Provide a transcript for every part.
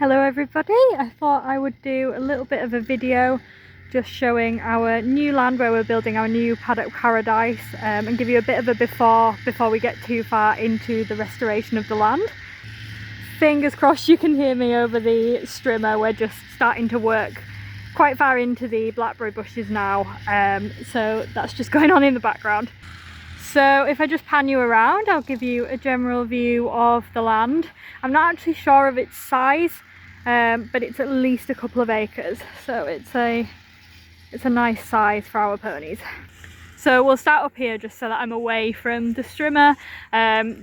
Hello everybody, I thought I would do a little bit of a video just showing our new land where we're building our new paddock paradise and give you a bit of a before we get too far into the restoration of the land. Fingers crossed you can hear me over the strimmer. We're just starting to work quite far into the blackberry bushes now, so that's just going on in the background. So if I just pan you around, I'll give you a general view of the land. I'm not actually sure of its size, but it's at least a couple of acres, so it's a nice size for our ponies. So we'll start up here just so that I'm away from the strimmer.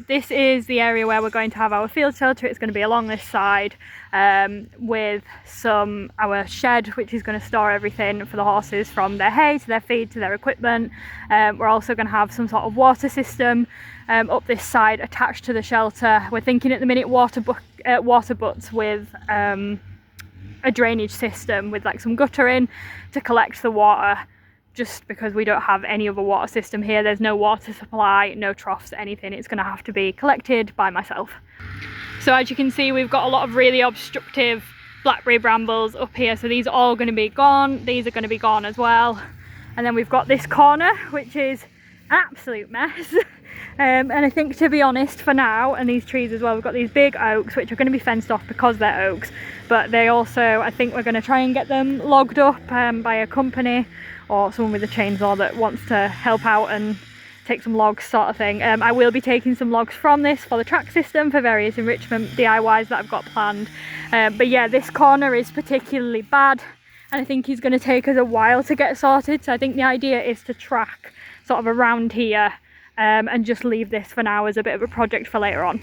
This is the area where we're going to have our field shelter. It's going to be along this side with our shed, which is going to store everything for the horses, from their hay to their feed to their equipment. We're also going to have some sort of water system up this side attached to the shelter. We're thinking at the minute water butts with a drainage system with like some gutter in to collect the water, just because we don't have any other water system here. There's no water supply, no troughs, anything. It's going to have to be collected by myself. So as you can see, we've got a lot of really obstructive blackberry brambles up here, so these are all going to be gone. These are going to be gone as well. And then we've got this corner, which is an absolute mess. And I think, to be honest, for now, and these trees as well, we've got these big oaks which are going to be fenced off because they're oaks, but they also, I think we're going to try and get them logged up by a company or someone with a chainsaw that wants to help out and take some logs, sort of thing. I will be taking some logs from this for the track system for various enrichment DIYs that I've got planned. But yeah, this corner is particularly bad, and I think it's going to take us a while to get sorted. So I think the idea is to track sort of around here and just leave this for now as a bit of a project for later on.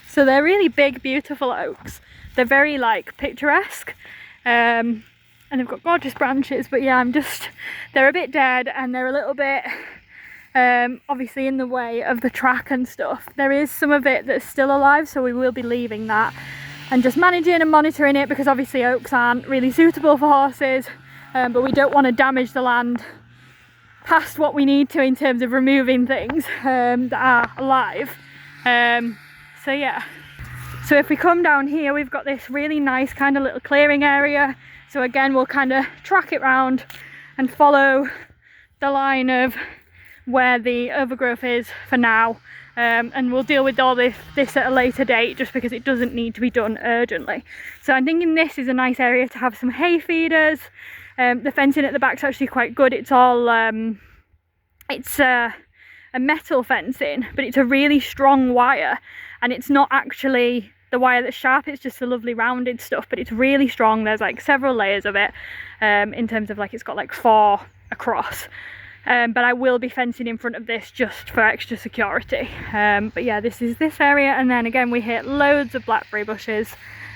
So they're really big, beautiful oaks. They're very like picturesque. And they've got gorgeous branches, but yeah, they're a bit dead, and they're a little bit obviously in the way of the track and stuff. There is some of it that's still alive, so we will be leaving that and just managing and monitoring it, because obviously oaks aren't really suitable for horses, but we don't want to damage the land past what we need to in terms of removing things that are alive. So yeah, so if we come down here, we've got this really nice kind of little clearing area. So again, we'll kind of track it round and follow the line of where the overgrowth is for now, and we'll deal with all this at a later date, just because it doesn't need to be done urgently. So I'm thinking this is a nice area to have some hay feeders. The fencing at the back's actually quite good. It's all it's a metal fencing, but it's a really strong wire, and it's not actually the wire that's sharp, it's just the lovely rounded stuff, but it's really strong. There's like several layers of it, in terms of like, it's got like 4 across. But I will be fencing in front of this just for extra security. But yeah, this is this area, and then again we hit loads of blackberry bushes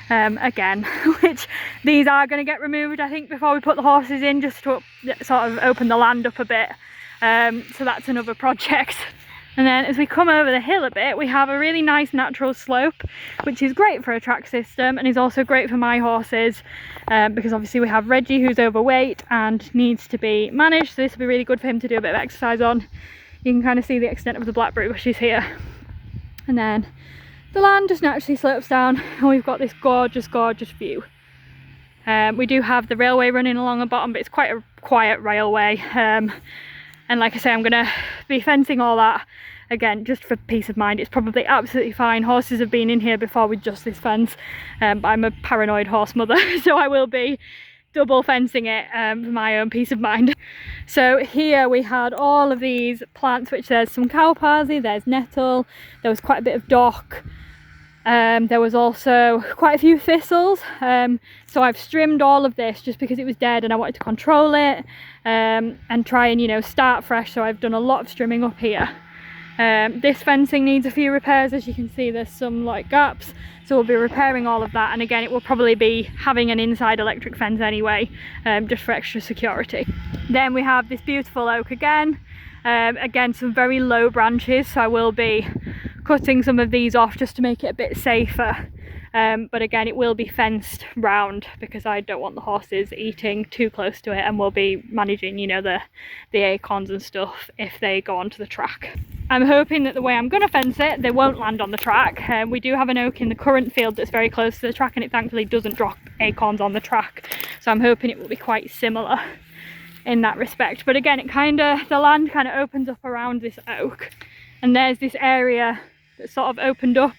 again, which these are going to get removed, I think, before we put the horses in, just to sort of open the land up a bit. So that's another project. And then as we come over the hill a bit, we have a really nice natural slope, which is great for a track system and is also great for my horses, because obviously we have Reggie, who's overweight and needs to be managed, so this will be really good for him to do a bit of exercise on. You can kind of see the extent of the blackberry bushes here. And then the land just naturally slopes down, and we've got this gorgeous, gorgeous view. We do have the railway running along the bottom, but it's quite a quiet railway. And like I say, I'm going to be fencing all that, again, just for peace of mind. It's probably absolutely fine. Horses have been in here before with just this fence, but I'm a paranoid horse mother, so I will be double fencing it for my own peace of mind. So here we had all of these plants, which there's some cow parsley, there's nettle, there was quite a bit of dock. There was also quite a few thistles, so I've trimmed all of this just because it was dead and I wanted to control it and try and, you know, start fresh. So I've done a lot of trimming up here. This fencing needs a few repairs. As you can see, there's some like gaps, so we'll be repairing all of that, and again, it will probably be having an inside electric fence anyway, just for extra security. Then we have this beautiful oak again, some very low branches, so I will be cutting some of these off just to make it a bit safer, but again, it will be fenced round because I don't want the horses eating too close to it, and we'll be managing, you know, the acorns and stuff if they go onto the track. I'm hoping that the way I'm going to fence it, they won't land on the track. We do have an oak in the current field that's very close to the track, and it thankfully doesn't drop acorns on the track, so I'm hoping it will be quite similar in that respect. But again, the land kind of opens up around this oak, and there's this area that's sort of opened up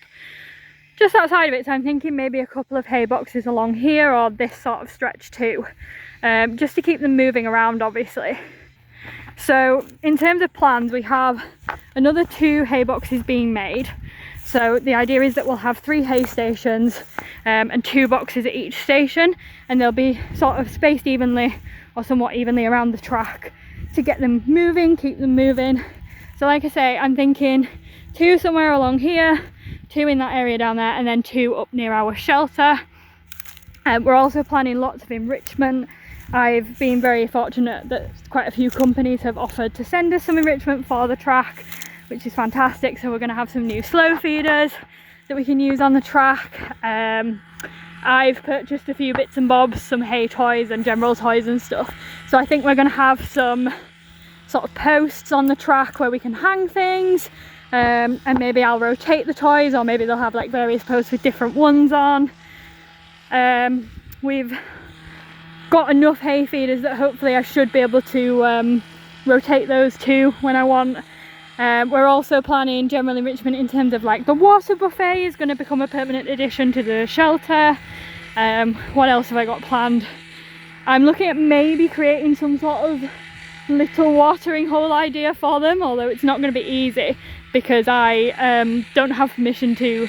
just outside of it, so I'm thinking maybe a couple of hay boxes along here, or this sort of stretch too, just to keep them moving around, obviously. So in terms of plans, we have another 2 hay boxes being made. So the idea is that we'll have 3 hay stations and 2 boxes at each station, and they'll be sort of spaced evenly or somewhat evenly around the track to get them moving, keep them moving. So like I say, I'm thinking 2 somewhere along here, 2 in that area down there, and then 2 up near our shelter. We're also planning lots of enrichment. I've been very fortunate that quite a few companies have offered to send us some enrichment for the track, which is fantastic. So we're going to have some new slow feeders that we can use on the track. I've purchased a few bits and bobs, some hay toys and general toys and stuff. So I think we're going to have some sort of posts on the track where we can hang things, and maybe I'll rotate the toys, or maybe they'll have like various posts with different ones on. We've got enough hay feeders that hopefully I should be able to rotate those too when I want. We're also planning general enrichment in terms of like the water buffet is going to become a permanent addition to the shelter. What else have I got planned? I'm looking at maybe creating some sort of little watering hole idea for them, although it's not going to be easy because I don't have permission to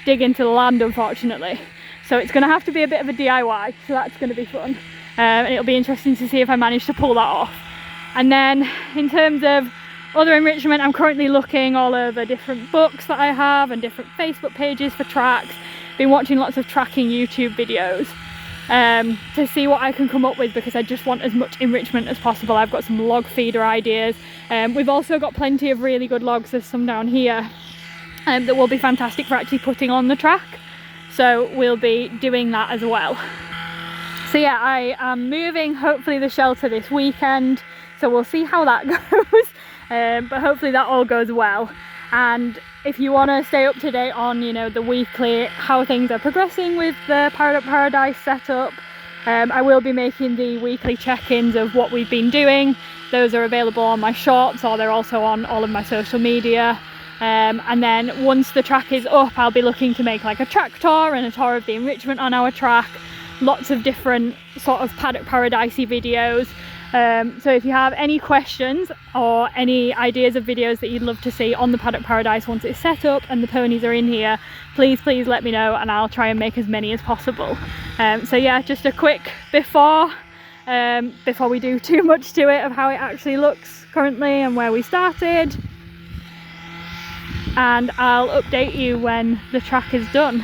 dig into the land, unfortunately. So it's going to have to be a bit of a DIY, so that's going to be fun. And it'll be interesting to see if I manage to pull that off. And then in terms of other enrichment, I'm currently looking all over different books that I have and different Facebook pages for tracks. Been watching lots of tracking YouTube videos to see what I can come up with, because I just want as much enrichment as possible. I've got some log feeder ideas. We've also got plenty of really good logs. There's some down here that will be fantastic for actually putting on the track. So we'll be doing that as well. So yeah, I am moving hopefully the shelter this weekend, so we'll see how that goes. But hopefully that all goes well. And if you want to stay up to date on, you know, the weekly, how things are progressing with the Paddock Paradise setup, I will be making the weekly check-ins of what we've been doing. Those are available on my shorts, or they're also on all of my social media. And then once the track is up, I'll be looking to make like a track tour and a tour of the enrichment on our track. Lots of different sort of Paddock Paradisey videos. So if you have any questions or any ideas of videos that you'd love to see on the Paddock Paradise once it's set up and the ponies are in here, please let me know, and I'll try and make as many as possible. So yeah, just a quick before we do too much to it, of how it actually looks currently and where we started. And I'll update you when the track is done.